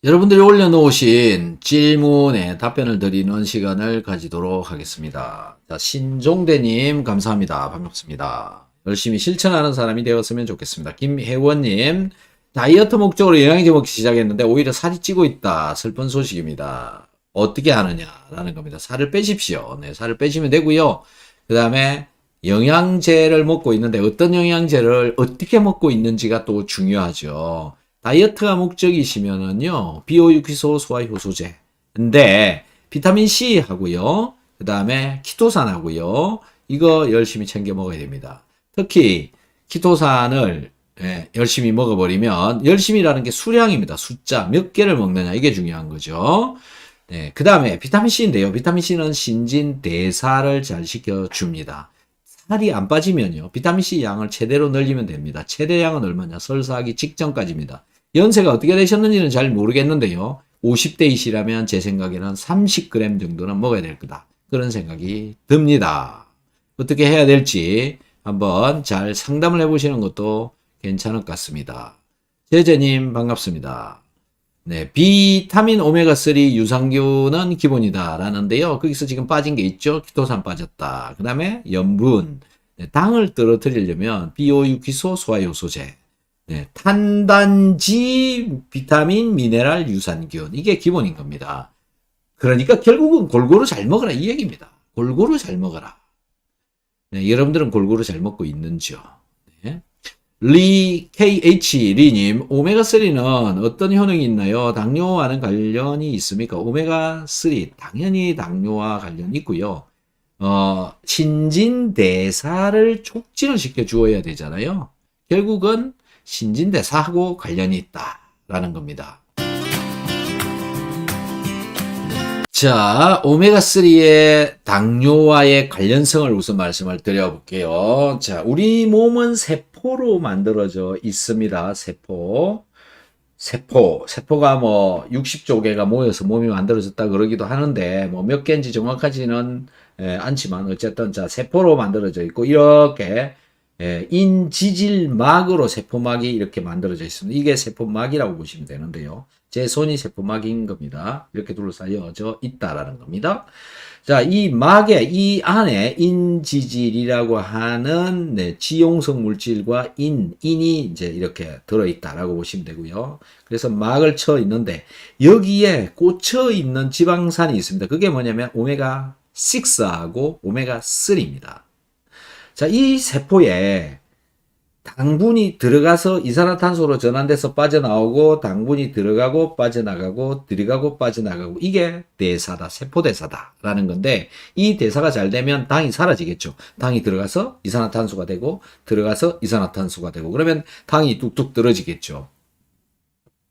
여러분들이 올려놓으신 질문에 답변을 드리는 시간을 가지도록 하겠습니다. 자, 신종대님 감사합니다. 반갑습니다. 열심히 실천하는 사람이 되었으면 좋겠습니다. 김혜원님, 다이어트 목적으로 영양제 먹기 시작했는데 오히려 살이 찌고 있다. 슬픈 소식입니다. 어떻게 하느냐라는 겁니다. 살을 빼십시오. 네, 살을 빼시면 되고요. 그 다음에 영양제를 먹고 있는데 어떤 영양제를 어떻게 먹고 있는지가 또 중요하죠. 다이어트가 목적이시면은요, 비오유기소 소화효소제. 근데, 비타민C 하고요, 그 다음에 키토산하고요, 이거 열심히 챙겨 먹어야 됩니다. 특히, 키토산을 열심히 먹어버리면, 열심히라는 게 수량입니다. 숫자, 몇 개를 먹느냐, 이게 중요한 거죠. 네, 그 다음에 비타민C인데요. 비타민C는 신진대사를 잘 시켜줍니다. 살이 안 빠지면요, 비타민C 양을 최대로 늘리면 됩니다. 최대량은 얼마냐? 설사하기 직전까지입니다. 연세가 어떻게 되셨는지는 잘 모르겠는데요. 50대이시라면 제 생각에는 30g 정도는 먹어야 될 거다. 그런 생각이 듭니다. 어떻게 해야 될지 한번 잘 상담을 해보시는 것도 괜찮을 것 같습니다. 제재님 반갑습니다. 네, 비타민 오메가3 유산균은 기본이다 라는데요. 거기서 지금 빠진 게 있죠. 키토산 빠졌다. 그 다음에 염분, 네, 당을 떨어뜨리려면 비오유기소 소화효소제, 네, 탄단지 비타민 미네랄 유산균, 이게 기본인 겁니다. 그러니까 결국은 골고루 잘 먹어라 이 얘기입니다. 골고루 잘 먹어라. 네, 여러분들은 골고루 잘 먹고 있는지요? 네. KH리님, 오메가3는 어떤 효능이 있나요? 당뇨와는 관련이 있습니까? 오메가3, 당연히 당뇨와 관련이 있고요. 신진대사를 촉진을 시켜 주어야 되잖아요. 결국은 신진대사하고 관련이 있다라는 겁니다. 자, 오메가3의 당뇨와의 관련성을 우선 말씀을 드려볼게요. 자, 우리 몸은 세포로 만들어져 있습니다. 세포가 뭐 60조 개가 모여서 몸이 만들어졌다 그러기도 하는데, 뭐 몇 개인지 정확하지는 않지만, 어쨌든 자, 세포로 만들어져 있고, 이렇게 인지질막으로 세포막이 이렇게 만들어져 있습니다. 이게 세포막이라고 보시면 되는데요. 제 손이 세포막인 겁니다. 이렇게 둘러싸여져 있다라는 겁니다. 자, 이 막에, 이 안에 인지질이라고 하는 지용성 물질과 인이 이제 이렇게 들어있다라고 보시면 되고요. 그래서 막을 쳐 있는데, 여기에 꽂혀 있는 지방산이 있습니다. 그게 뭐냐면 오메가6하고 오메가3입니다. 자, 이 세포에 당분이 들어가서 이산화탄소로 전환돼서 빠져나오고, 당분이 들어가고 빠져나가고 들어가고 빠져나가고, 이게 대사다, 세포대사다라는 건데, 이 대사가 잘 되면 당이 사라지겠죠. 당이 들어가서 이산화탄소가 되고 들어가서 이산화탄소가 되고, 그러면 당이 뚝뚝 떨어지겠죠.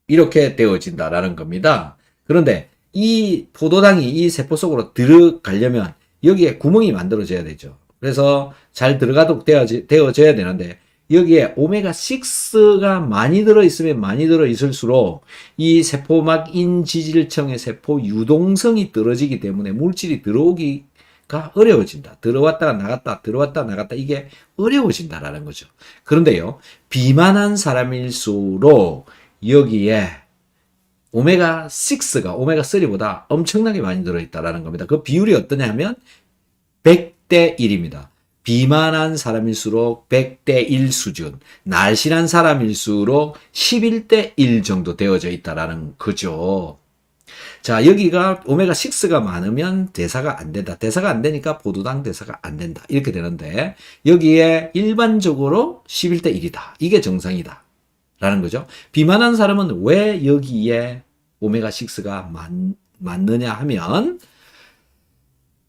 이렇게 되어진다라는 겁니다. 그런데 이 포도당이 이 세포 속으로 들어가려면 여기에 구멍이 만들어져야 되죠. 그래서 잘 들어가도록 되어져야 되는데, 여기에 오메가6가 많이 들어있으면 많이 들어있을수록 이 세포막 인지질청의 세포 유동성이 떨어지기 때문에 물질이 들어오기가 어려워진다. 들어왔다가 나갔다, 들어왔다 나갔다, 이게 어려워진다라는 거죠. 그런데요, 비만한 사람일수록 여기에 오메가6가 오메가3보다 엄청나게 많이 들어있다라는 겁니다. 그 비율이 어떠냐 하면 100대 1입니다. 비만한 사람일수록 100대 1 수준, 날씬한 사람일수록 11대 1 정도 되어져 있다라는 거죠. 자, 여기가 오메가6가 많으면 대사가 안 된다. 대사가 안 되니까 포도당 대사가 안 된다. 이렇게 되는데, 여기에 일반적으로 11대 1이다. 이게 정상이다. 라는 거죠. 비만한 사람은 왜 여기에 오메가6가 많느냐 하면,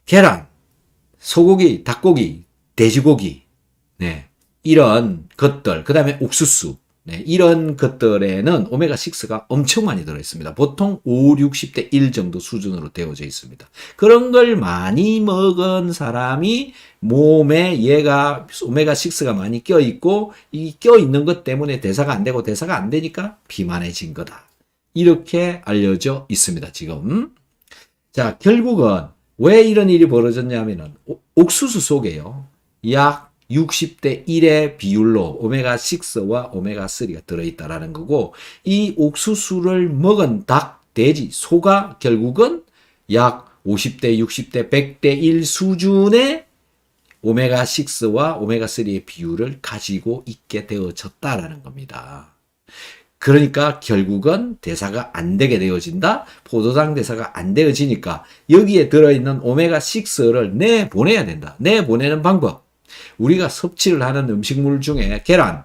계란, 소고기, 닭고기, 돼지고기, 네, 이런 것들, 그 다음에 옥수수, 네, 이런 것들에는 오메가6가 엄청 많이 들어있습니다. 보통 5, 60대 1 정도 수준으로 되어져 있습니다. 그런 걸 많이 먹은 사람이 몸에 얘가 오메가6가 많이 껴있고, 이 껴있는 것 때문에 대사가 안 되고, 대사가 안 되니까 비만해진 거다. 이렇게 알려져 있습니다, 지금. 자, 결국은 왜 이런 일이 벌어졌냐면은 옥수수 속에요, 약 60대 1의 비율로 오메가6와 오메가3가 들어있다라는 거고, 이 옥수수를 먹은 닭, 돼지, 소가 결국은 약 50대, 60대, 100대 1 수준의 오메가6와 오메가3의 비율을 가지고 있게 되어졌다라는 겁니다. 그러니까 결국은 대사가 안 되게 되어진다. 포도당 대사가 안 되어지니까 여기에 들어있는 오메가6를 내보내야 된다. 내보내는 방법. 우리가 섭취를 하는 음식물 중에 계란,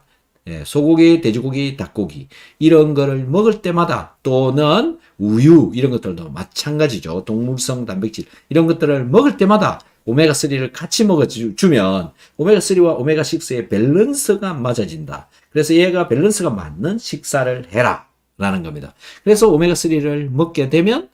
소고기, 돼지고기, 닭고기 이런 거를 먹을 때마다, 또는 우유 이런 것들도 마찬가지죠. 동물성 단백질 이런 것들을 먹을 때마다 오메가3를 같이 먹어주면 오메가3와 오메가6의 밸런스가 맞아진다. 그래서 얘가 밸런스가 맞는 식사를 해라 라는 겁니다. 그래서 오메가3를 먹게 되면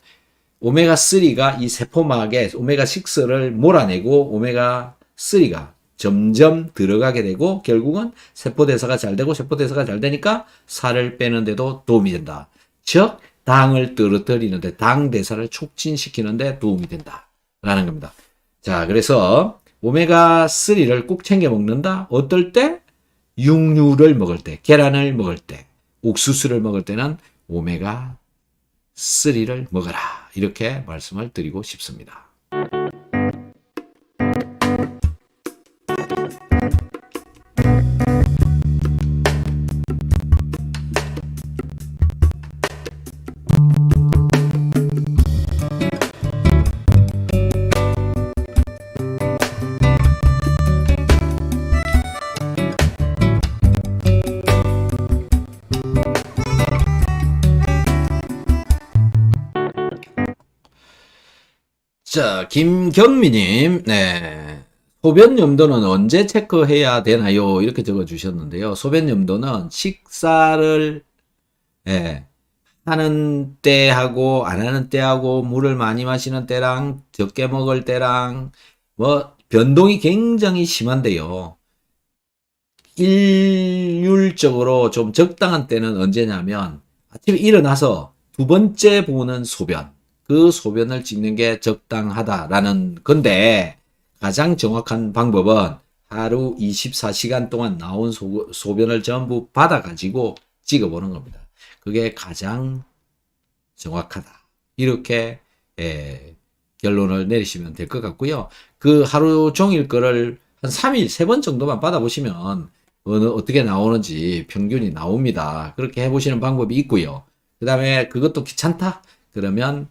오메가3가 이 세포막에 오메가6를 몰아내고 오메가3가 점점 들어가게 되고, 결국은 세포대사가 잘 되고, 세포대사가 잘 되니까 살을 빼는데도 도움이 된다. 즉 당을 떨어뜨리는데, 당 대사를 촉진시키는데 도움이 된다 라는 겁니다. 자, 그래서 오메가3를 꼭 챙겨 먹는다. 어떨 때? 육류를 먹을 때, 계란을 먹을 때, 옥수수를 먹을 때는 오메가3를 먹어라, 이렇게 말씀을 드리고 싶습니다. 자, 김경미님, 네. 소변 염도는 언제 체크해야 되나요? 이렇게 적어 주셨는데요. 소변 염도는 식사를, 하는 때하고, 안 하는 때하고, 물을 많이 마시는 때랑, 적게 먹을 때랑, 변동이 굉장히 심한데요. 일률적으로 좀 적당한 때는 언제냐면, 아침에 일어나서 두 번째 보는 소변. 그 소변을 찍는 게 적당하다라는 건데, 가장 정확한 방법은 하루 24시간 동안 나온 소변을 전부 받아가지고 찍어보는 겁니다. 그게 가장 정확하다. 이렇게 결론을 내리시면 될 것 같고요. 그 하루 종일 거를 한 3일, 3번 정도만 받아보시면 어떻게 나오는지 평균이 나옵니다. 그렇게 해보시는 방법이 있고요. 그 다음에 그것도 귀찮다? 그러면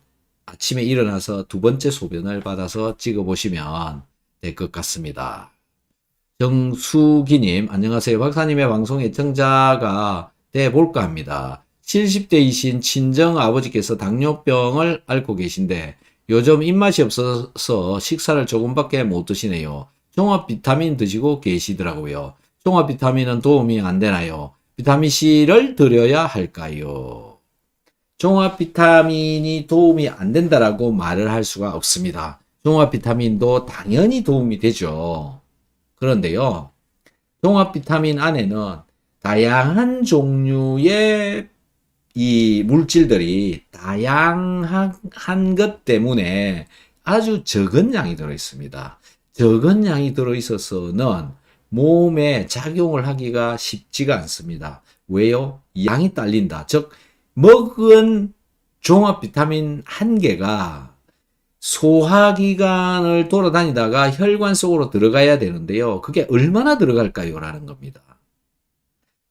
아침에 일어나서 두 번째 소변을 받아서 찍어보시면 될 것 같습니다. 정수기님, 안녕하세요. 박사님의 방송 애청자가 돼볼까 합니다. 70대이신 친정 아버지께서 당뇨병을 앓고 계신데 요즘 입맛이 없어서 식사를 조금밖에 못 드시네요. 종합 비타민 드시고 계시더라고요. 종합 비타민은 도움이 안 되나요? 비타민C를 드려야 할까요? 종합 비타민이 도움이 안 된다라고 말을 할 수가 없습니다. 종합 비타민도 당연히 도움이 되죠. 그런데요, 종합 비타민 안에는 다양한 종류의 이 물질들이 다양한 것 때문에 아주 적은 양이 들어 있습니다. 적은 양이 들어 있어서는 몸에 작용을 하기가 쉽지가 않습니다. 왜요? 양이 딸린다. 즉 먹은 종합 비타민 한 개가 소화기관을 돌아다니다가 혈관 속으로 들어가야 되는데요. 그게 얼마나 들어갈까요? 라는 겁니다.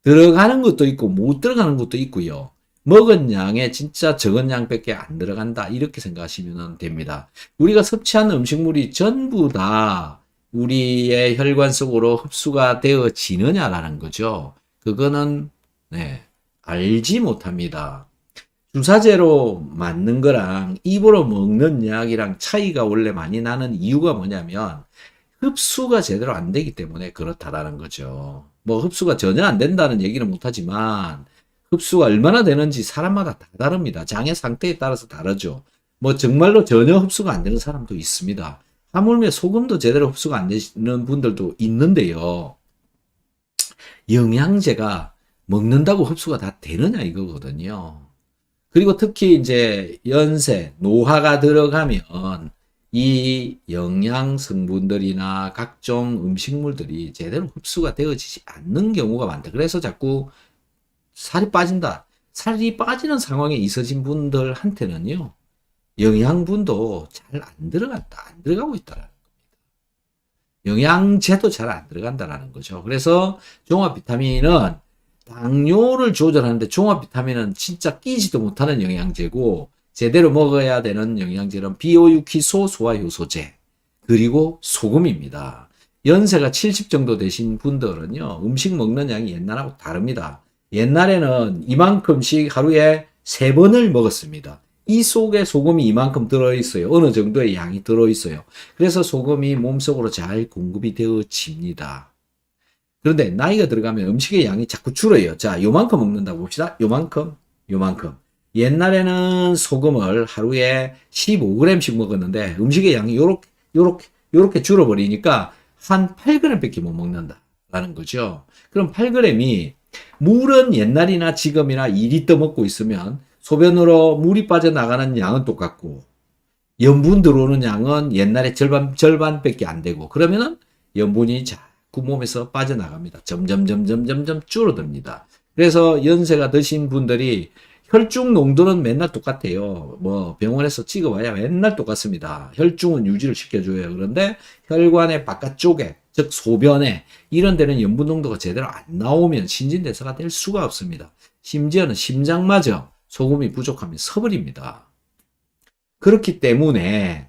들어가는 것도 있고 못 들어가는 것도 있고요. 먹은 양에 진짜 적은 양밖에 안 들어간다. 이렇게 생각하시면 됩니다. 우리가 섭취하는 음식물이 전부 다 우리의 혈관 속으로 흡수가 되어지느냐라는 거죠. 그거는 알지 못합니다. 주사제로 맞는 거랑 입으로 먹는 약이랑 차이가 원래 많이 나는 이유가 뭐냐면 흡수가 제대로 안 되기 때문에 그렇다라는 거죠. 뭐 흡수가 전혀 안 된다는 얘기는 못하지만 흡수가 얼마나 되는지 사람마다 다 다릅니다. 장의 상태에 따라서 다르죠. 뭐 정말로 전혀 흡수가 안 되는 사람도 있습니다. 하물며 소금도 제대로 흡수가 안 되는 분들도 있는데요. 영양제가 먹는다고 흡수가 다 되느냐 이거거든요. 그리고 특히 이제 연세, 노화가 들어가면 이 영양 성분들이나 각종 음식물들이 제대로 흡수가 되어지지 않는 경우가 많다. 그래서 자꾸 살이 빠진다. 살이 빠지는 상황에 있어진 분들한테는요, 영양분도 잘 안 들어간다. 안 들어가고 있다. 영양제도 잘 안 들어간다라는 거죠. 그래서 종합 비타민은 당뇨를 조절하는데 종합 비타민은 진짜 끼지도 못하는 영양제고, 제대로 먹어야 되는 영양제는 비오유키소 소화효소제, 그리고 소금입니다. 연세가 70 정도 되신 분들은요, 음식 먹는 양이 옛날하고 다릅니다. 옛날에는 이만큼씩 하루에 3번을 먹었습니다. 이 속에 소금이 이만큼 들어있어요. 어느 정도의 양이 들어있어요. 그래서 소금이 몸속으로 잘 공급이 되어집니다. 그런데 나이가 들어가면 음식의 양이 자꾸 줄어요. 자, 요만큼 먹는다고 봅시다. 요만큼, 요만큼. 옛날에는 소금을 하루에 15g씩 먹었는데 음식의 양이 요렇게 줄어버리니까 한 8g밖에 못 먹는다라는 거죠. 그럼 8g이 물은 옛날이나 지금이나 2리터 먹고 있으면 소변으로 물이 빠져나가는 양은 똑같고 염분 들어오는 양은 옛날에 절반밖에 안 되고, 그러면은 염분이 자꾸 몸에서 빠져나갑니다. 점점 줄어듭니다. 그래서 연세가 드신 분들이 혈중 농도는 맨날 똑같아요. 뭐 병원에서 찍어봐야 맨날 똑같습니다. 혈중은 유지를 시켜줘요. 그런데 혈관의 바깥쪽에, 즉 소변에 이런 데는 염분 농도가 제대로 안 나오면 신진대사가 될 수가 없습니다. 심지어는 심장마저 소금이 부족하면 서버립니다. 그렇기 때문에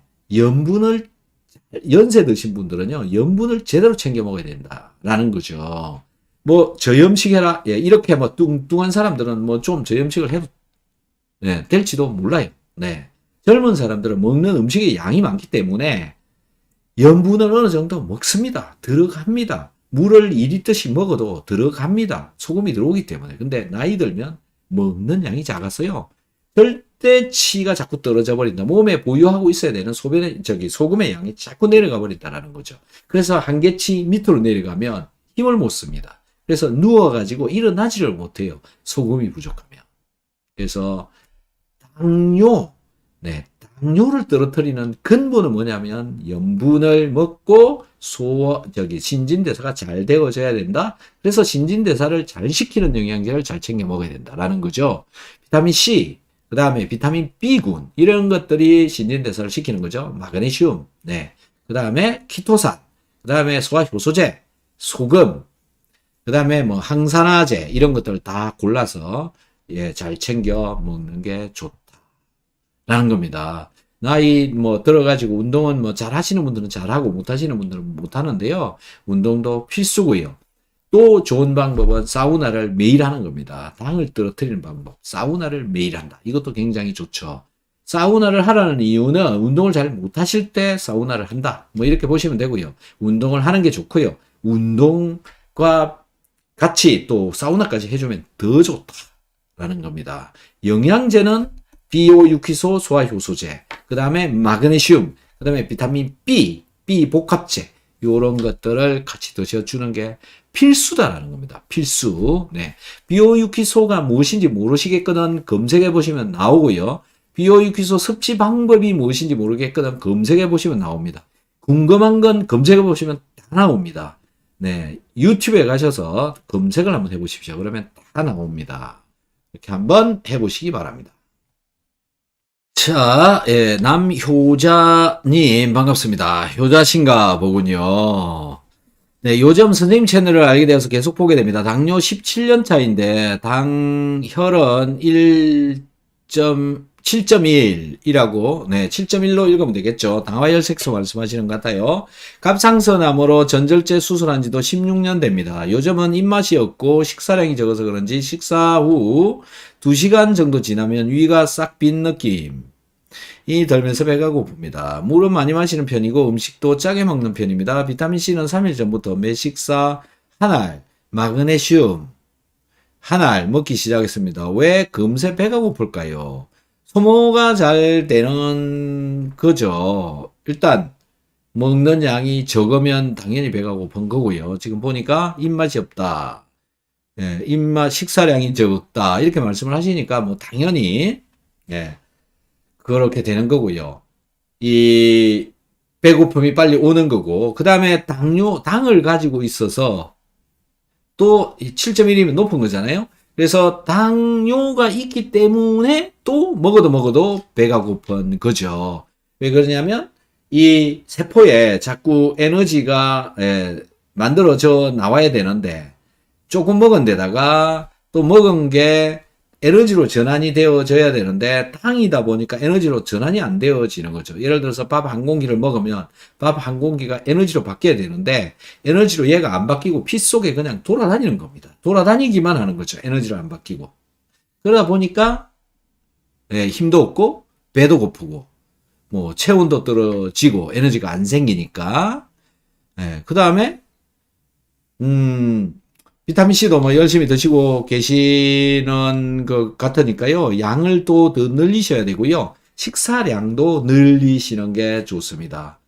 연세 드신 분들은요, 염분을 제대로 챙겨 먹어야 된다라는 거죠. 뭐 저염식 해라, 예, 이렇게 뭐 뚱뚱한 사람들은 뭐 좀 저염식을 해도 될지도 몰라요. 네. 젊은 사람들은 먹는 음식의 양이 많기 때문에 염분을 어느 정도 먹습니다. 들어갑니다. 물을 2리터씩 먹어도 들어갑니다. 소금이 들어오기 때문에. 근데 나이 들면 먹는 양이 작아서요, 절대치가 자꾸 떨어져 버린다. 몸에 보유하고 있어야 되는 소금의 양이 자꾸 내려가 버린다라는 거죠. 그래서 한계치 밑으로 내려가면 힘을 못 씁니다. 그래서 누워가지고 일어나지를 못해요. 소금이 부족하면. 그래서 당뇨를 떨어뜨리는 근본은 뭐냐면 염분을 먹고 신진대사가 잘 되어져야 된다. 그래서 신진대사를 잘 시키는 영양제를 잘 챙겨 먹어야 된다라는 거죠. 비타민 C, 그 다음에 비타민 B군, 이런 것들이 신진대사를 시키는 거죠. 마그네슘, 네. 그 다음에 키토산, 그 다음에 소화효소제, 소금, 그 다음에 뭐 항산화제, 이런 것들을 다 골라서 잘 챙겨 먹는 게 좋다라는 겁니다. 나이 뭐 들어가지고 운동은 뭐 잘 하시는 분들은 잘하고 못 하시는 분들은 못 하는데요. 운동도 필수고요. 또 좋은 방법은 사우나를 매일 하는 겁니다. 당을 떨어뜨리는 방법. 사우나를 매일 한다. 이것도 굉장히 좋죠. 사우나를 하라는 이유는 운동을 잘 못하실 때 사우나를 한다. 뭐 이렇게 보시면 되고요. 운동을 하는 게 좋고요. 운동과 같이 또 사우나까지 해주면 더 좋다라는 겁니다. 영양제는 비오유키소 소화효소제, 그 다음에 마그네슘, 그 다음에 비타민 B, B 복합제, 요런 것들을 같이 드셔주는 게 필수다라는 겁니다. 필수. 네. 비오유키소가 무엇인지 모르시겠거든 검색해 보시면 나오고요. 비오유키소 섭취 방법이 무엇인지 모르겠거든 검색해 보시면 나옵니다. 궁금한 건 검색해 보시면 다 나옵니다. 네. 유튜브에 가셔서 검색을 한번 해 보십시오. 그러면 다 나옵니다. 이렇게 한번 해 보시기 바랍니다. 자, 남효자님 반갑습니다. 효자신가 보군요. 네, 요즘 선생님 채널을 알게 되어서 계속 보게 됩니다. 당뇨 17년 차인데 당혈은 7.1이라고, 네, 7.1로 읽으면 되겠죠. 당화혈색소 말씀하시는 것 같아요. 갑상선암으로 전절제 수술한 지도 16년 됩니다. 요즘은 입맛이 없고 식사량이 적어서 그런지 식사 후 2시간 정도 지나면 위가 싹 빈 느낌. 이 들면서 배가 고픕니다. 물은 많이 마시는 편이고 음식도 짜게 먹는 편입니다. 비타민C는 3일 전부터 매 식사 한 알, 마그네슘 한 알 먹기 시작했습니다. 왜 금세 배가 고플까요? 소모가 잘 되는 거죠. 일단 먹는 양이 적으면 당연히 배가 고픈 거고요. 지금 보니까 입맛이 없다. 식사량이 적다. 이렇게 말씀을 하시니까 뭐 당연히 그렇게 되는 거고요. 이 배고픔이 빨리 오는 거고, 그 다음에 당을 가지고 있어서 또 7.1이면 높은 거잖아요. 그래서 당뇨가 있기 때문에 또 먹어도 배가 고픈 거죠. 왜 그러냐면 이 세포에 자꾸 에너지가 만들어져 나와야 되는데 조금 먹은 데다가 또 먹은 게 에너지로 전환이 되어져야 되는데 당이다 보니까 에너지로 전환이 안 되어지는 거죠. 예를 들어서 밥 한 공기를 먹으면 밥 한 공기가 에너지로 바뀌어야 되는데 에너지로 얘가 안 바뀌고 피 속에 그냥 돌아다니는 겁니다. 돌아다니기만 하는 거죠. 에너지로 안 바뀌고. 그러다 보니까 힘도 없고 배도 고프고 뭐 체온도 떨어지고 에너지가 안 생기니까 그 다음에 비타민C도 뭐 열심히 드시고 계시는 것 같으니까요. 양을 또 더 늘리셔야 되고요. 식사량도 늘리시는 게 좋습니다.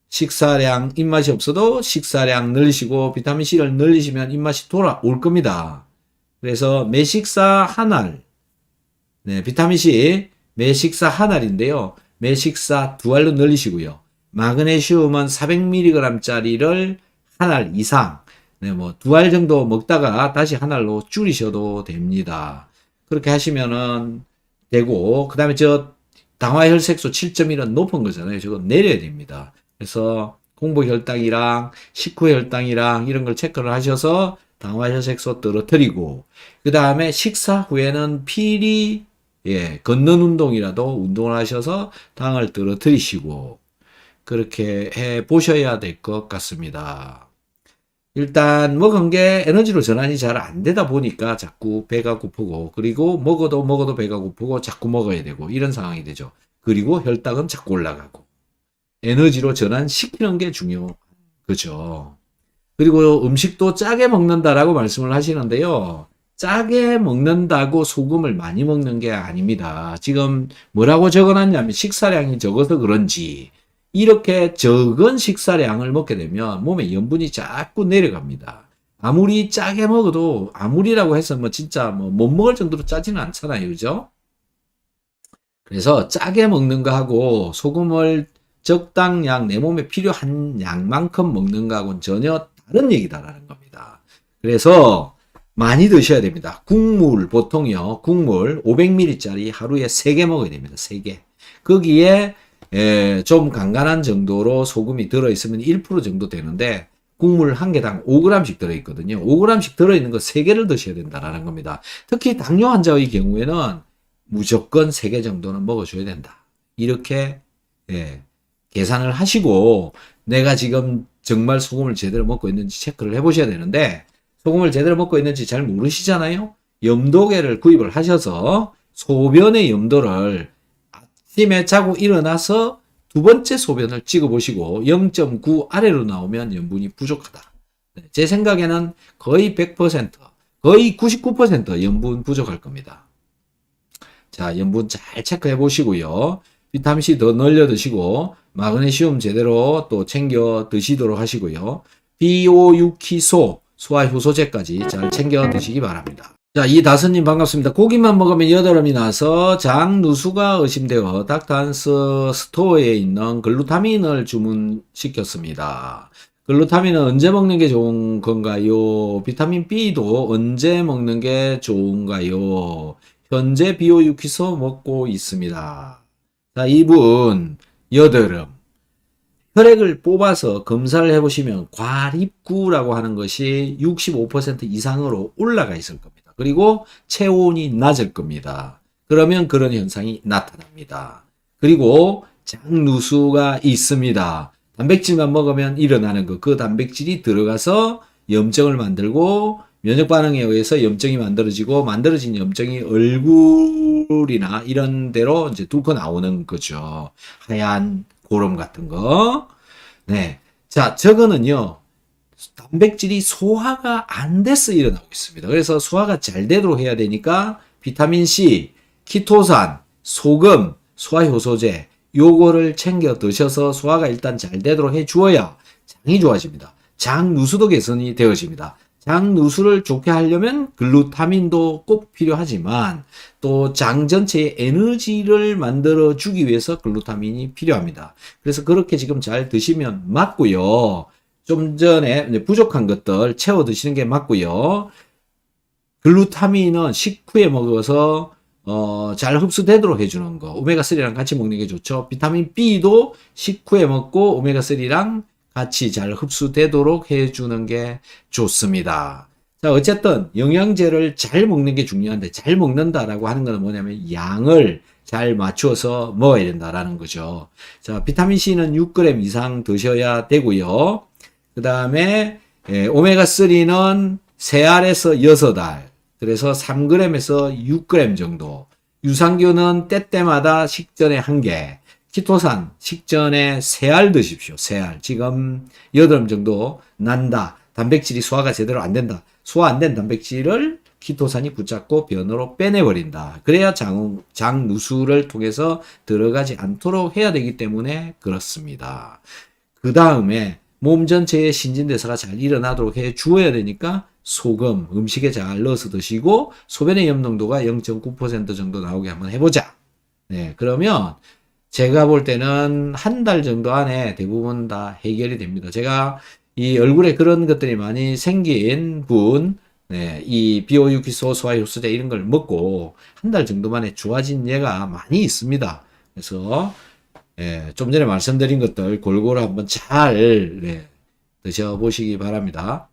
식사량, 입맛이 없어도 식사량 늘리시고 비타민C를 늘리시면 입맛이 돌아올 겁니다. 그래서 매 식사 한 알, 비타민C 매 식사 한 알인데요. 매 식사 두 알로 늘리시고요. 마그네슘은 400mg짜리를 한 알 이상, 뭐 두 알 정도 먹다가 다시 한 알로 줄이셔도 됩니다. 그렇게 하시면은 되고, 그 다음에 당화혈색소 7.1은 높은 거잖아요. 저거 내려야 됩니다. 그래서 공복혈당이랑 식후혈당이랑 이런 걸 체크를 하셔서 당화혈색소 떨어뜨리고, 그 다음에 식사 후에는 필히 걷는 운동이라도 운동을 하셔서 당을 떨어뜨리시고 그렇게 해 보셔야 될 것 같습니다. 일단 먹은 게 에너지로 전환이 잘 안 되다 보니까 자꾸 배가 고프고, 그리고 먹어도 배가 고프고 자꾸 먹어야 되고 이런 상황이 되죠. 그리고 혈당은 자꾸 올라가고 에너지로 전환시키는 게 중요한 거죠. 그리고 음식도 짜게 먹는다라고 말씀을 하시는데요. 짜게 먹는다고 소금을 많이 먹는 게 아닙니다. 지금 뭐라고 적어놨냐면 식사량이 적어서 그런지 이렇게 적은 식사량을 먹게 되면 몸에 염분이 자꾸 내려갑니다. 아무리 짜게 먹어도, 아무리라고 해서 뭐 진짜 뭐 못 먹을 정도로 짜지는 않잖아요. 그죠? 그래서 짜게 먹는 거하고 소금을 적당량 내 몸에 필요한 양만큼 먹는 거하고는 전혀 다른 얘기다라는 겁니다. 그래서 많이 드셔야 됩니다. 국물, 보통요, 국물 500ml짜리 하루에 3개 먹어야 됩니다. 3개. 거기에 좀 간간한 정도로 소금이 들어있으면 1% 정도 되는데 국물 한 개당 5g씩 들어있거든요. 5g씩 들어있는 거 3개를 드셔야 된다라는 겁니다. 특히 당뇨 환자의 경우에는 무조건 3개 정도는 먹어줘야 된다. 이렇게 계산을 하시고 내가 지금 정말 소금을 제대로 먹고 있는지 체크를 해보셔야 되는데, 소금을 제대로 먹고 있는지 잘 모르시잖아요. 염도계를 구입을 하셔서 소변의 염도를 아침에 자고 일어나서 두 번째 소변을 찍어보시고 0.9 아래로 나오면 염분이 부족하다. 제 생각에는 거의 100%, 거의 99% 염분 부족할 겁니다. 자, 염분 잘 체크해 보시고요. 비타민C 더 늘려 드시고 마그네슘 제대로 또 챙겨 드시도록 하시고요. 비오유키소, 소화효소제까지 잘 챙겨 드시기 바랍니다. 자, 이다섯님 반갑습니다. 고기만 먹으면 여드름이 나서 장 누수가 의심되어 닥터한스 스토어에 있는 글루타민을 주문시켰습니다. 글루타민은 언제 먹는 게 좋은 건가요? 비타민 B도 언제 먹는 게 좋은가요? 현재 비오유키소 먹고 있습니다. 자, 이분 여드름, 혈액을 뽑아서 검사를 해보시면 과립구라고 하는 것이 65% 이상으로 올라가 있을 겁니다. 그리고 체온이 낮을 겁니다. 그러면 그런 현상이 나타납니다. 그리고 장누수가 있습니다. 단백질만 먹으면 일어나는 거, 그 단백질이 들어가서 염증을 만들고 면역 반응에 의해서 염증이 만들어지고 만들어진 염증이 얼굴이나 이런 데로 이제 뚫고 나오는 거죠. 하얀 고름 같은 거. 네. 자, 저거는요, 단백질이 소화가 안 돼서 일어나고 있습니다. 그래서 소화가 잘 되도록 해야 되니까 비타민C, 키토산, 소금, 소화효소제 요거를 챙겨 드셔서 소화가 일단 잘 되도록 해 주어야 장이 좋아집니다. 장 누수도 개선이 되어집니다. 장 누수를 좋게 하려면 글루타민도 꼭 필요하지만 또 장 전체에 에너지를 만들어 주기 위해서 글루타민이 필요합니다. 그래서 그렇게 지금 잘 드시면 맞고요. 좀 전에 부족한 것들 채워 드시는 게 맞고요. 글루타민은 식후에 먹어서 잘 흡수되도록 해주는 거. 오메가3랑 같이 먹는 게 좋죠. 비타민 B도 식후에 먹고 오메가3랑 같이 잘 흡수되도록 해주는 게 좋습니다. 자, 어쨌든 영양제를 잘 먹는 게 중요한데 잘 먹는다라고 하는 것은 뭐냐면 양을 잘 맞추어서 먹어야 된다라는 거죠. 자, 비타민 C는 6g 이상 드셔야 되고요. 그 다음에 오메가3는 3알에서 6알, 그래서 3g에서 6g 정도. 유산균은 때때마다 식전에 1개, 키토산 식전에 3알 드십시오. 3알. 지금 8알 정도 난다. 단백질이 소화가 제대로 안 된다. 소화 안 된 단백질을 키토산이 붙잡고 변으로 빼내버린다. 그래야 장 누수를 통해서 들어가지 않도록 해야 되기 때문에 그렇습니다. 그 다음에 몸 전체의 신진대사가 잘 일어나도록 해 주어야 되니까 소금, 음식에 잘 넣어서 드시고 소변의 염농도가 0.9% 정도 나오게 한번 해보자. 네, 그러면 제가 볼 때는 한 달 정도 안에 대부분 다 해결이 됩니다. 제가 이 얼굴에 그런 것들이 많이 생긴 분, 네, 이 비오유키소 소화효소제 이런 걸 먹고 한 달 정도 만에 좋아진 예가 많이 있습니다. 그래서 좀 전에 말씀드린 것들 골고루 한번 잘 드셔보시기 바랍니다.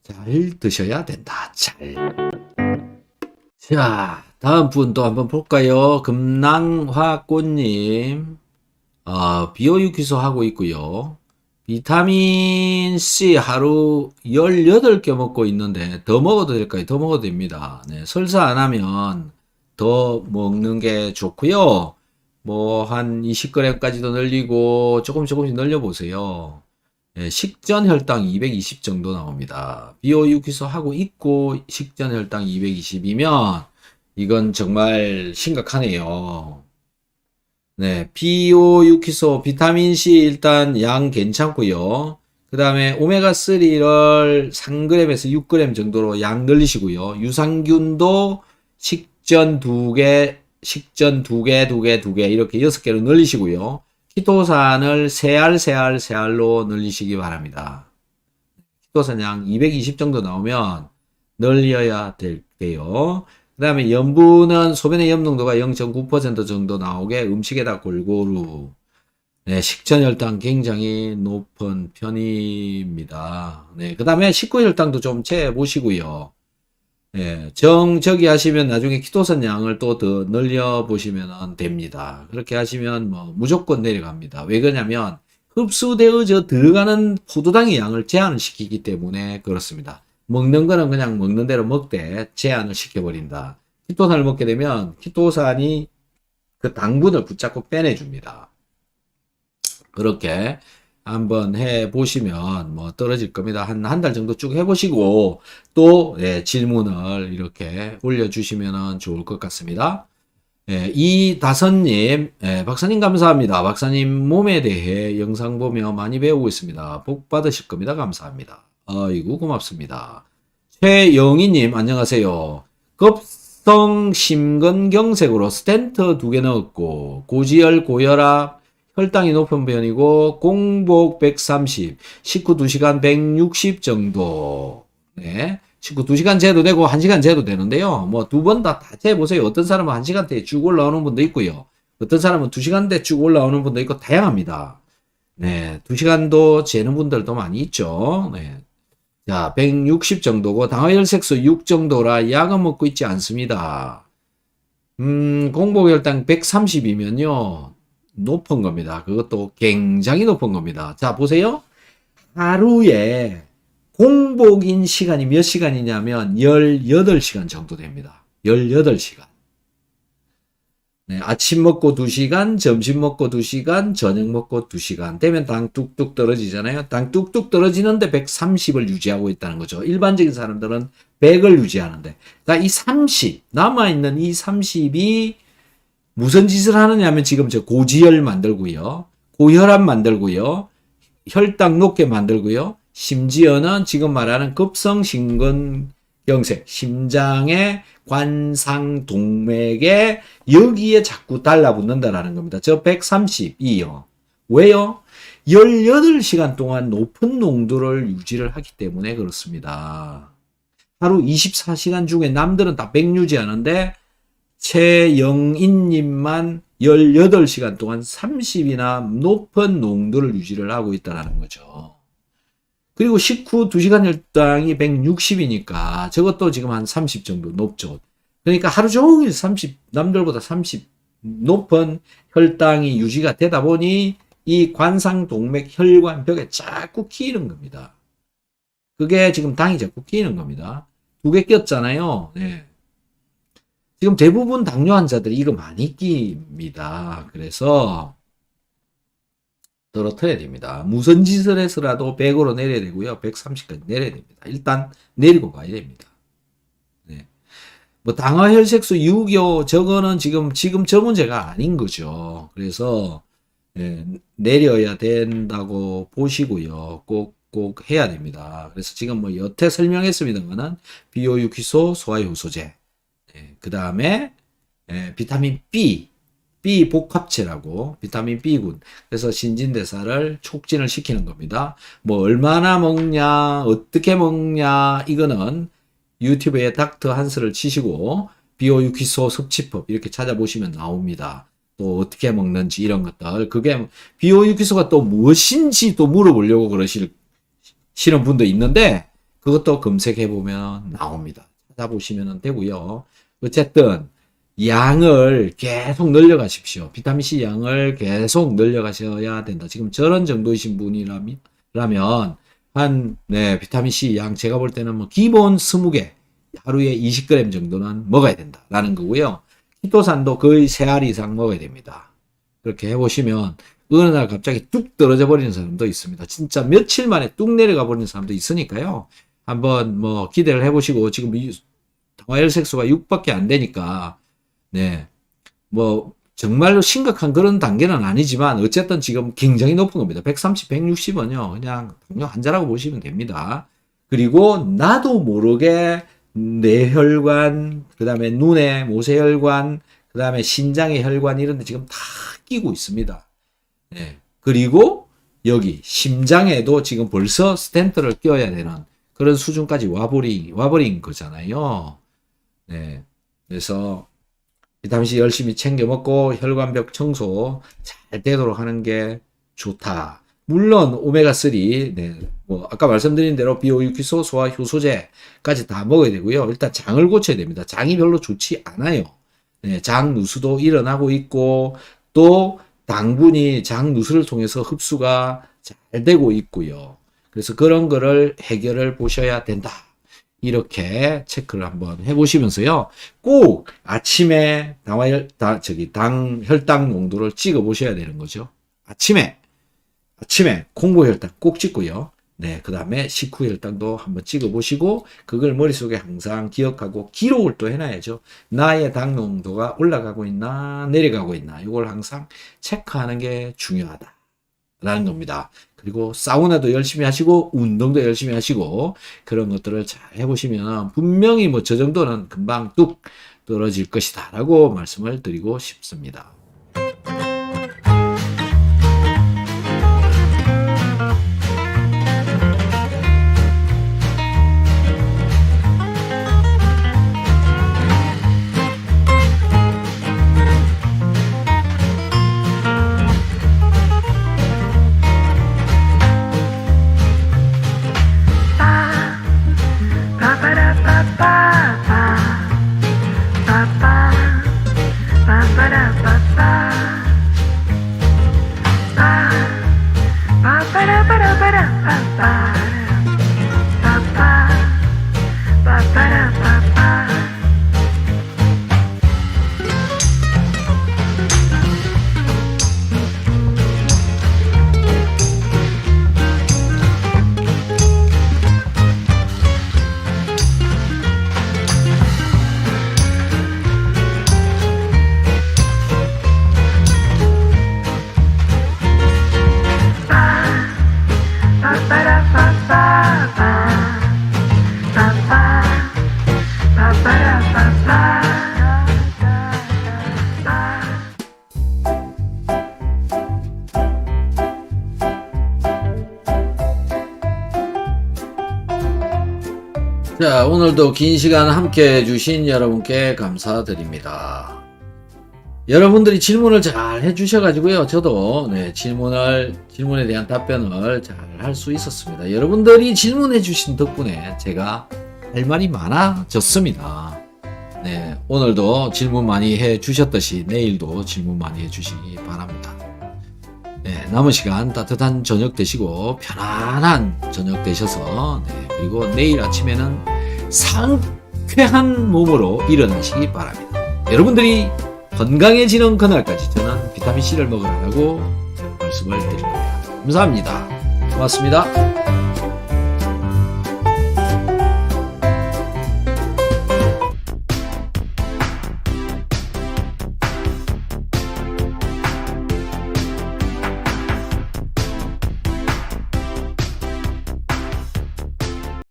잘 드셔야 된다. 잘. 자, 다음 분 또 한번 볼까요? 금낭화꽃님, 비오유키소 하고 있고요. 비타민C 하루 18개 먹고 있는데 더 먹어도 될까요? 더 먹어도 됩니다. 네, 설사 안 하면 더 먹는 게 좋고요. 뭐 한 20g까지도 늘리고 조금씩 늘려보세요. 네, 식전 혈당 220 정도 나옵니다. 비오유키소 하고 있고 식전 혈당 220이면 이건 정말 심각하네요. 네, 비오유키소, 비타민C 일단 양 괜찮고요. 그 다음에 오메가3를 3g에서 6g 정도로 양 늘리시고요. 유산균도 식전 2개 이렇게 6개로 늘리시고요. 키토산을 3알로 늘리시기 바랍니다. 키토산 양 220 정도 나오면 늘려야 될게요. 그 다음에 염분은 소변의 염농도가 0.9% 정도 나오게 음식에다 골고루. 네, 식전혈당 굉장히 높은 편입니다. 네, 그 다음에 식후혈당도 좀 재보시고요. 네, 정저기 하시면 나중에 키토산 양을 또 더 늘려보시면 됩니다. 그렇게 하시면 뭐 무조건 내려갑니다. 왜 그러냐면 흡수되어져 들어가는 포도당의 양을 제한을 시키기 때문에 그렇습니다. 먹는 거는 그냥 먹는 대로 먹되 제한을 시켜버린다. 키토산을 먹게 되면 키토산이 그 당분을 붙잡고 빼내줍니다. 그렇게 한번 해보시면 뭐 떨어질 겁니다. 한 달 정도 쭉 해보시고 또 질문을 이렇게 올려주시면 좋을 것 같습니다. 이다선님, 박사님 감사합니다. 박사님 몸에 대해 영상 보며 많이 배우고 있습니다. 복 받으실 겁니다. 감사합니다. 아이고 고맙습니다. 최영희님 안녕하세요. 급성 심근경색으로 스텐트 2개 넣었고 고지혈 고혈압 혈당이 높은 편이고 공복 130 식후 2시간 160 정도. 네, 식후 2시간 재도 되고 1시간 재도 되는데요. 뭐 두 번 다 재보세요. 어떤 사람은 1시간대에 쭉 올라오는 분도 있고요. 어떤 사람은 2시간대 쭉 올라오는 분도 있고 다양합니다. 네, 2시간도 재는 분들도 많이 있죠. 네. 자, 160 정도고 당화혈색소 6 정도라 약은 먹고 있지 않습니다. 공복혈당 130이면요. 높은 겁니다. 그것도 굉장히 높은 겁니다. 자, 보세요. 하루에 공복인 시간이 몇 시간이냐면 18시간 정도 됩니다. 18시간. 네, 아침 먹고 2시간, 점심 먹고 2시간, 저녁 먹고 2시간 되면 당 뚝뚝 떨어지잖아요. 당 뚝뚝 떨어지는데 130을 유지하고 있다는 거죠. 일반적인 사람들은 100을 유지하는데. 그러니까 이 30, 남아있는 이 30이 무슨 짓을 하느냐면 지금 저 고지혈 만들고요. 고혈압 만들고요. 혈당 높게 만들고요. 심지어는 지금 말하는 급성심근경색, 심장의 관상동맥에 여기에 자꾸 달라붙는다라는 겁니다. 저 132요. 왜요? 18시간 동안 높은 농도를 유지를 하기 때문에 그렇습니다. 하루 24시간 중에 남들은 다 100 유지하는데 최영인님만 18시간 동안 30이나 높은 농도를 유지를 하고 있다는 거죠. 그리고 식후 2시간 혈당이 160이니까 저것도 지금 한 30 정도 높죠. 그러니까 하루 종일 30, 남들보다 30 높은 혈당이 유지가 되다 보니 이 관상동맥 혈관벽에 자꾸 끼이는 겁니다. 그게 지금 당이 자꾸 끼이는 겁니다. 2개 꼈잖아요. 네. 지금 대부분 당뇨 환자들이 이거 많이 끼입니다. 그래서 떨어뜨려야 됩니다. 무슨 짓을 해서라도 100으로 내려야 되고요. 130까지 내려야 됩니다. 일단 내리고 가야 됩니다. 네. 뭐 당화혈색소 유교 저거는 지금 저 문제가 아닌 거죠. 그래서 네, 내려야 된다고 보시고요. 꼭 해야 됩니다. 그래서 지금 뭐 여태 설명했습니다만은 비오유기소, 소화효소제, 네, 그 다음에 비타민 B 복합체라고 비타민 B군. 그래서 신진대사를 촉진을 시키는 겁니다. 뭐 얼마나 먹냐, 어떻게 먹냐, 이거는 유튜브에 닥터 한스를 치시고 비오유기소 섭취법 이렇게 찾아보시면 나옵니다. 또 어떻게 먹는지 이런 것들. 그게 비오유기소가 또 무엇인지 또 물어보려고 그러시는 분도 있는데 그것도 검색해보면 나옵니다. 찾아보시면 되고요. 어쨌든 양을 계속 늘려가십시오. 비타민C 양을 계속 늘려가셔야 된다. 지금 저런 정도이신 분이라면 비타민C 양 제가 볼 때는 뭐 기본 20개 하루에 20g 정도는 먹어야 된다라는 거고요. 키토산도 거의 3알 이상 먹어야 됩니다. 그렇게 해보시면 어느 날 갑자기 뚝 떨어져 버리는 사람도 있습니다. 진짜 며칠 만에 뚝 내려가 버리는 사람도 있으니까요. 한번 뭐 기대를 해보시고 지금 당화혈색소가 6밖에 안 되니까 네, 뭐 정말로 심각한 그런 단계는 아니지만 어쨌든 지금 굉장히 높은 겁니다. 130, 160은요. 그냥 당뇨 환자라고 보시면 됩니다. 그리고 나도 모르게 뇌혈관, 그 다음에 눈의 모세혈관, 그 다음에 신장의 혈관 이런 데 지금 다 끼고 있습니다. 네. 그리고 여기 심장에도 지금 벌써 스텐트를 껴야 되는 그런 수준까지 와버린 거잖아요. 네. 그래서 비타민C 열심히 챙겨 먹고 혈관벽 청소 잘 되도록 하는 게 좋다. 물론 오메가3, 네, 뭐 아까 말씀드린 대로 비오유기소, 소화 효소제까지 다 먹어야 되고요. 일단 장을 고쳐야 됩니다. 장이 별로 좋지 않아요. 네, 장 누수도 일어나고 있고 또 당분이 장 누수를 통해서 흡수가 잘 되고 있고요. 그래서 그런 거를 해결을 보셔야 된다. 이렇게 체크를 한번 해보시면서요. 꼭 아침에 당 혈당 농도를 찍어 보셔야 되는 거죠. 아침에 콩고 혈당 꼭 찍고요. 네, 그 다음에 식후 혈당도 한번 찍어 보시고 그걸 머릿속에 항상 기억하고 기록을 또 해놔야죠. 나의 당 농도가 올라가고 있나 내려가고 있나 이걸 항상 체크하는 게 중요하다라는 겁니다. 그리고 사우나도 열심히 하시고 운동도 열심히 하시고 그런 것들을 잘 해보시면 분명히 뭐 저 정도는 금방 뚝 떨어질 것이다 라고 말씀을 드리고 싶습니다. Ba ba ba ba ba ba ba ba 자, 오늘도 긴 시간 함께 해주신 여러분께 감사드립니다. 여러분들이 질문을 잘 해주셔가지고요. 저도 질문에 대한 답변을 잘 할 수 있었습니다. 여러분들이 질문해주신 덕분에 제가 할 말이 많아졌습니다. 네, 오늘도 질문 많이 해주셨듯이 내일도 질문 많이 해주시기 바랍니다. 네, 남은 시간 따뜻한 저녁 되시고 편안한 저녁 되셔서 그리고 내일 아침에는 상쾌한 몸으로 일어나시기 바랍니다. 여러분들이 건강해지는 그날까지 저는 비타민C를 먹으라고 말씀을 드립니다. 감사합니다. 고맙습니다.